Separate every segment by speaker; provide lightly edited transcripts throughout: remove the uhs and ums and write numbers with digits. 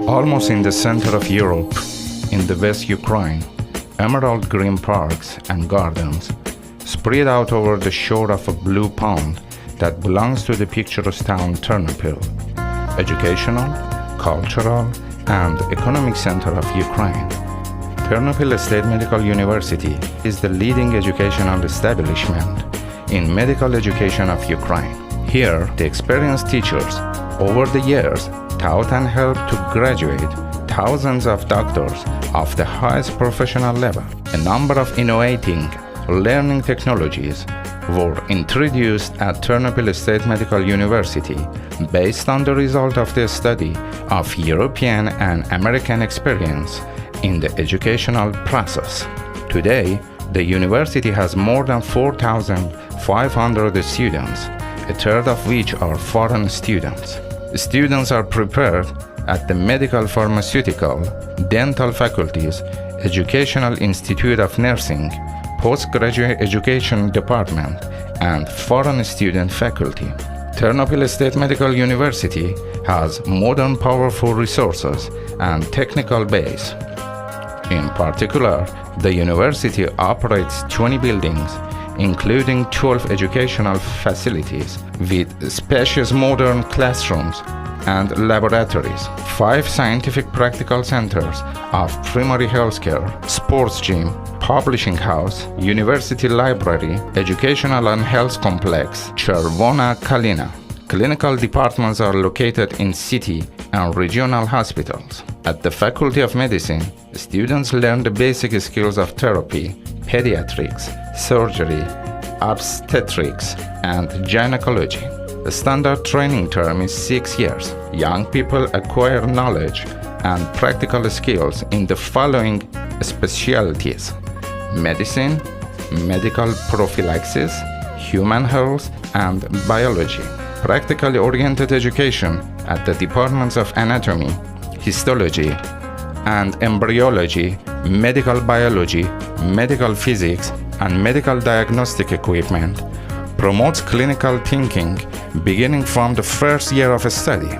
Speaker 1: Almost in the center of Europe, in the West Ukraine, emerald green parks and gardens spread out over the shore of a blue pond that belongs to the picturesque town Ternopil, educational, cultural, and economic center of Ukraine. Ternopil State Medical University is the leading educational establishment in medical education of Ukraine. Here, the experienced teachers over the years taught and helped to graduate thousands of doctors of the highest professional level. A number of innovating learning technologies were introduced at Ternopil State Medical University based on the result of the study of European and American experience in the educational process. Today, the university has more than 4,500 students, a third of which are foreign students. Students are prepared at the medical, pharmaceutical, dental faculties, Educational Institute of Nursing, Postgraduate Education Department, and foreign student faculty. Ternopil State Medical University has modern, powerful resources and technical base. In particular, the university operates 20 buildings, including 12 educational facilities with spacious modern classrooms and laboratories, 5 scientific practical centers of primary healthcare, sports gym, publishing house, university library, educational and health complex, Chervona Kalina. Clinical departments are located in city and regional hospitals. At the Faculty of Medicine, students learn the basic skills of therapy, pediatrics, surgery, obstetrics, and gynecology. The standard training term is 6 years. Young people acquire knowledge and practical skills in the following specialties: medicine, medical prophylaxis, human health, and biology. Practically oriented education at the departments of anatomy, histology, and embryology, medical biology, medical physics, and medical diagnostic equipment promotes clinical thinking beginning from the first year of study.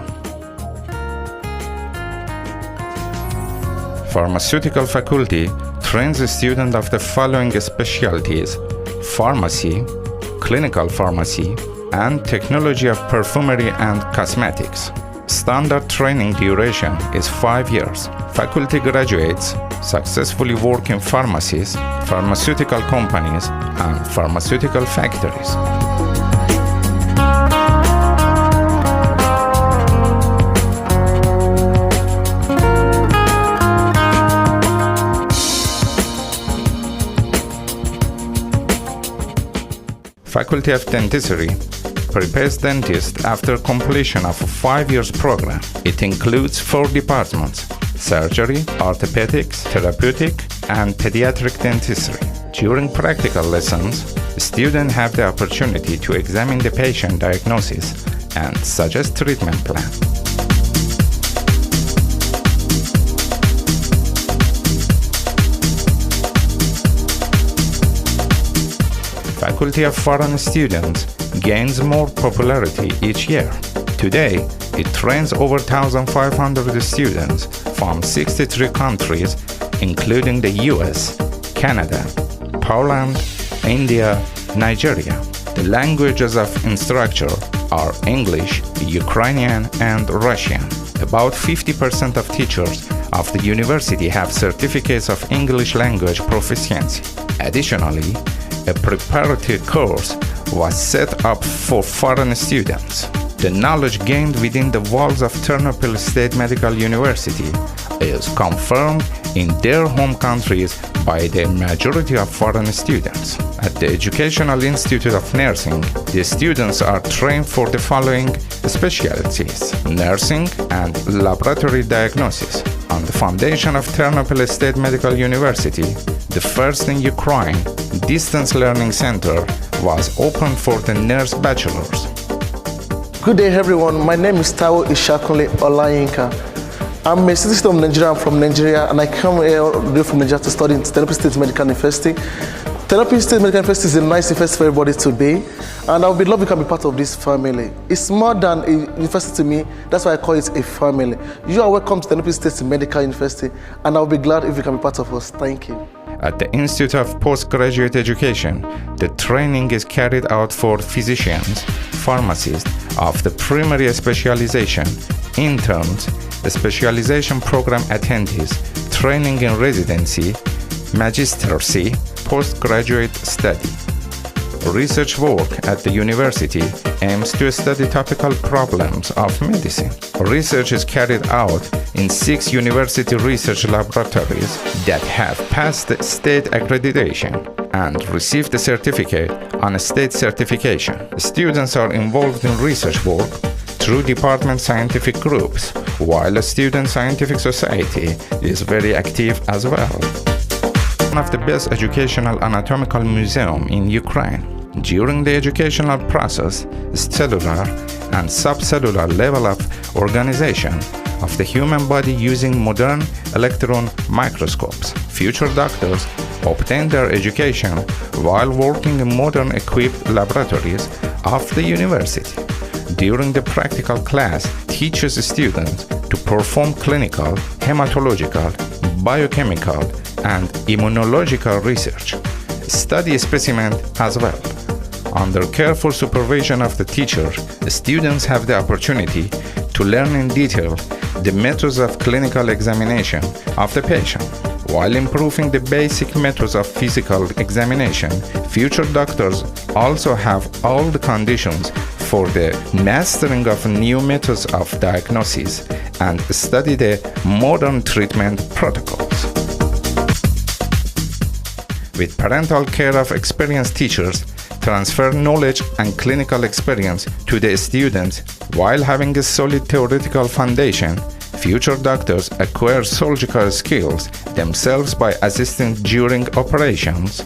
Speaker 1: Pharmaceutical faculty trains a student of the following specialties: pharmacy, clinical pharmacy, and technology of perfumery and cosmetics. Standard training duration is 5 years. Faculty graduates successfully work in pharmacies, pharmaceutical companies, and pharmaceutical factories. Faculty of Dentistry prepares dentists after completion of a 5 years program. It includes 4 departments: surgery, orthopedics, therapeutic, and pediatric dentistry. During practical lessons, students have the opportunity to examine the patient diagnosis and suggest treatment plan. Faculty of Foreign Students gains more popularity each year. Today, it trains over 1,500 students from 63 countries, including the US, Canada, Poland, India, Nigeria. The languages of instruction are English, Ukrainian, and Russian. About 50% of teachers of the university have certificates of English language proficiency. Additionally, a preparatory course was set up for foreign students. The knowledge gained within the walls of Ternopil State Medical University is confirmed in their home countries by the majority of foreign students. At the Educational Institute of Nursing, the students are trained for the following specialties: nursing and laboratory diagnosis. On the foundation of Ternopil State Medical University, the first in Ukraine distance learning center was opened for the nurse bachelors.
Speaker 2: Good day, everyone. My name is Taiwo Ishakunle Olayinka. I'm a citizen of Nigeria. I'm from Nigeria, and I came here from Nigeria to study in Ternopil State Medical University. Ternopil State Medical University is a nice university for everybody to be, and I would be loved you can be part of this family. It's more than a university to me, that's why I call it a family. You are welcome to Ternopil State Medical University, and I'll be glad if you can be part of us. Thank you.
Speaker 1: At the Institute of Postgraduate Education, the training is carried out for physicians, pharmacists of the primary specialization, interns, specialization program attendees, training in residency, magistercy, postgraduate study. Research work at the university aims to study topical problems of medicine. Research is carried out in 6 university research laboratories that have passed the state accreditation and received the certificate on a state certification. Students are involved in research work through department scientific groups, while a student scientific society is very active as well. One of the best educational anatomical museum in Ukraine. During the educational process, cellular and subcellular level of organization of the human body using modern electron microscopes. Future doctors obtain their education while working in modern equipped laboratories of the university. During the practical class, teaches students to perform clinical, hematological, biochemical, and immunological research. Study specimen as well. Under careful supervision of the teacher, students have the opportunity to learn in detail the methods of clinical examination of the patient. While improving the basic methods of physical examination, future doctors also have all the conditions for the mastering of new methods of diagnosis and study the modern treatment protocols. With parental care of experienced teachers, transfer knowledge and clinical experience to the students while having a solid theoretical foundation. Future doctors acquire surgical skills themselves by assisting during operations,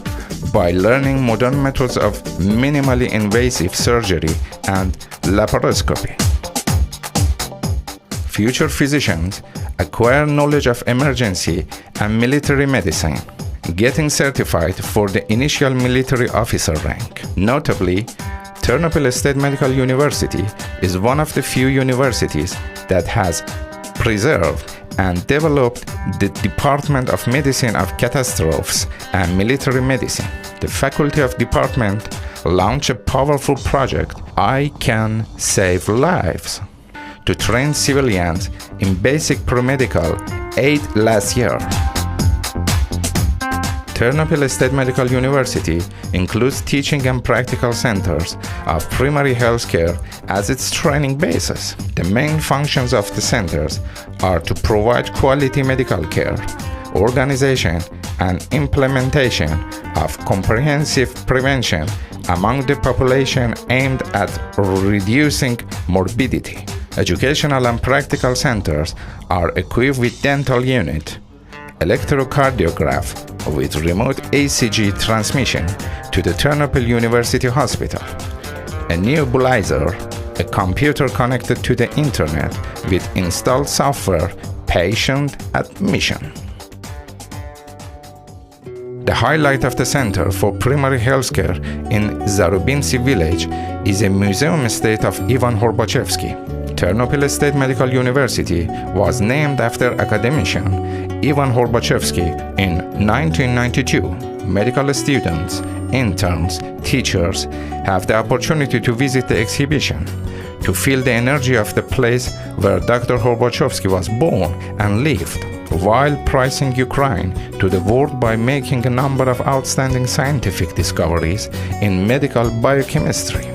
Speaker 1: by learning modern methods of minimally invasive surgery and laparoscopy. Future physicians acquire knowledge of emergency and military medicine, getting certified for the initial military officer rank. Notably, Ternopil State Medical University is one of the few universities that has preserved and developed the Department of Medicine of Catastrophes and Military Medicine. The Faculty of Department launched a powerful project, I Can Save Lives, to train civilians in basic pre-medical aid last year. Ternopil State Medical University includes teaching and practical centers of primary health care as its training basis. The main functions of the centers are to provide quality medical care, organization and implementation of comprehensive prevention among the population aimed at reducing morbidity. Educational and practical centers are equipped with dental unit, electrocardiograph with remote ECG transmission to the Ternopil University Hospital, a nebulizer, a computer connected to the internet with installed software, patient admission. The highlight of the Center for Primary Healthcare in Zarubintsy village is a museum estate of Ivan Horbachevsky. Ternopil State Medical University was named after academician Ivan Horbachevsky in 1992. Medical students, interns, teachers have the opportunity to visit the exhibition, to feel the energy of the place where Dr. Horbachevsky was born and lived, while pricing Ukraine to the world by making a number of outstanding scientific discoveries in medical biochemistry.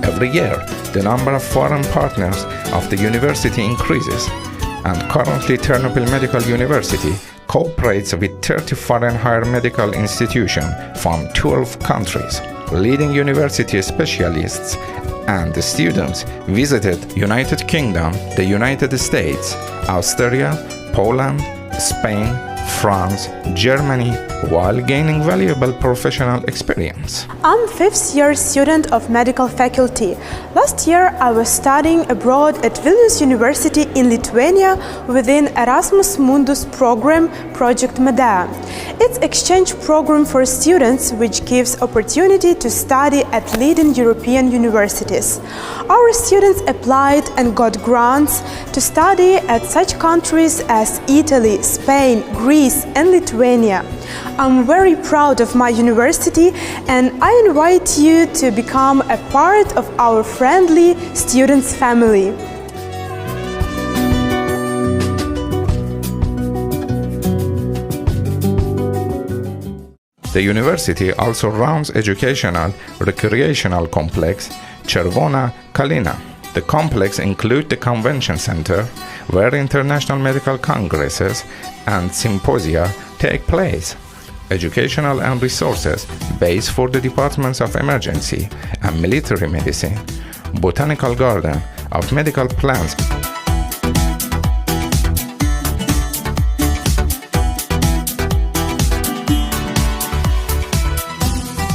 Speaker 1: Every year, the number of foreign partners of the university increases, and currently Ternopil Medical University cooperates with 30 foreign higher medical institutions from 12 countries. Leading university specialists and the students visited United Kingdom, the United States, Austria, Poland, Spain, France, Germany, while gaining valuable professional experience.
Speaker 3: I'm fifth year student of medical faculty. Last year I was studying abroad at Vilnius University in Lithuania within Erasmus Mundus program Project MEDEA. It's exchange program for students which gives opportunity to study at leading European universities. Our students applied and got grants to study at such countries as Italy, Spain, Greece and Lithuania. I'm very proud of my university and I invite you to become a part of our friendly students' family.
Speaker 1: The university also runs educational recreational complex Chervona Kalina. The complex includes the convention center where international medical congresses and symposia take place, educational and resources base for the departments of emergency and military medicine, botanical garden of medical plants.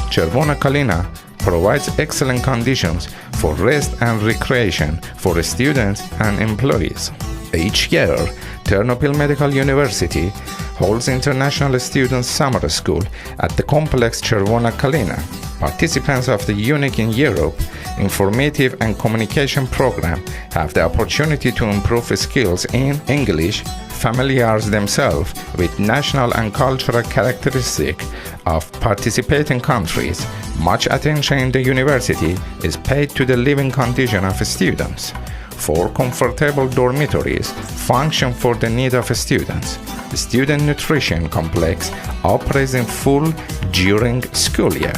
Speaker 1: Chervona Kalina provides excellent conditions for rest and recreation for students and employees. Each year, Ternopil Medical University holds International Students Summer School at the complex Chervona Kalina. Participants of the Unique in Europe informative and communication program have the opportunity to improve skills in English, familiarize themselves with national and cultural characteristics of participating countries. Much attention in the university is paid to the living condition of students. 4 comfortable dormitories function for the need of students. The student nutrition complex operates in full during school year.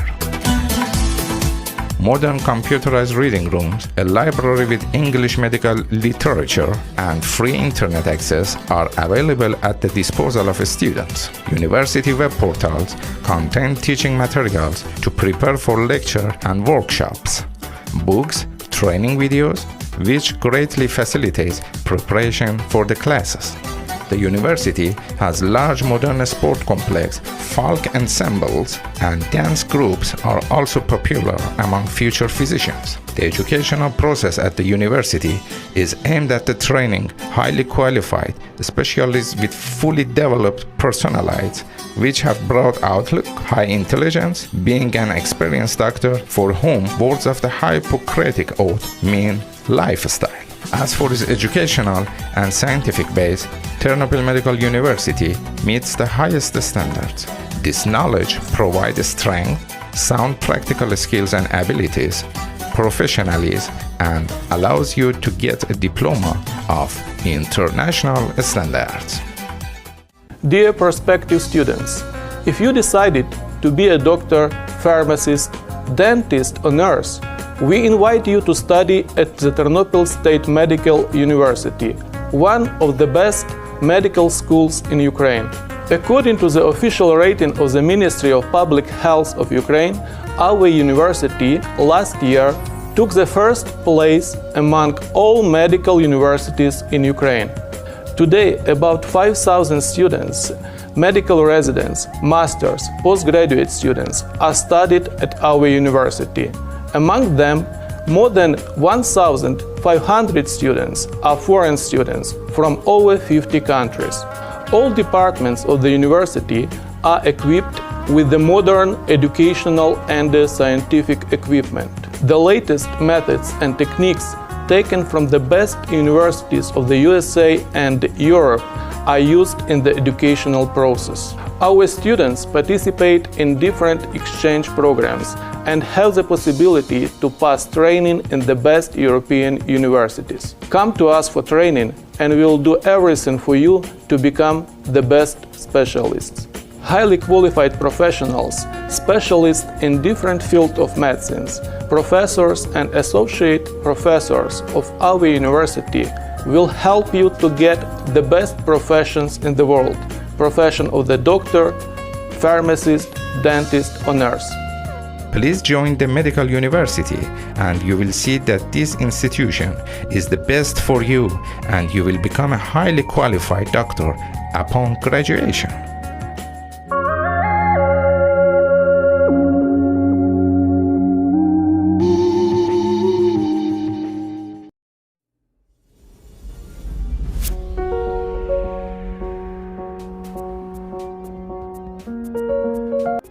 Speaker 1: Modern computerized reading rooms, a library with English medical literature, and free internet access are available at the disposal of students. University web portals contain teaching materials to prepare for lecture and workshops, books, training videos, which greatly facilitates preparation for the classes. The university has large modern sport complex, folk ensembles, and dance groups are also popular among future physicians. The educational process at the university is aimed at the training highly qualified specialists with fully developed personalities, which have broad outlook, high intelligence, being an experienced doctor for whom words of the Hippocratic Oath mean lifestyle. As for its educational and scientific base, Ternopil Medical University meets the highest standards. This knowledge provides strength, sound practical skills and abilities, professionalism, and allows you to get a diploma of international standards.
Speaker 4: Dear prospective students, if you decided to be a doctor, pharmacist, dentist or nurse, we invite you to study at the Ternopil State Medical University, one of the best medical schools in Ukraine. According to the official rating of the Ministry of Public Health of Ukraine, our university last year took the first place among all medical universities in Ukraine. Today, about 5,000 students, medical residents, masters, postgraduate students are studied at our university. Among them, more than 1,500 students are foreign students from over 50 countries. All departments of the university are equipped with the modern educational and scientific equipment. The latest methods and techniques taken from the best universities of the USA and Europe are used in the educational process. Our students participate in different exchange programs and have the possibility to pass training in the best European universities. Come to us for training and we will do everything for you to become the best specialists. Highly qualified professionals, specialists in different fields of medicines, professors and associate professors of our university will help you to get the best professions in the world, profession of the doctor, pharmacist, dentist or nurse.
Speaker 1: Please join the medical university and you will see that this institution is the best for you and you will become a highly qualified doctor upon graduation.
Speaker 3: you.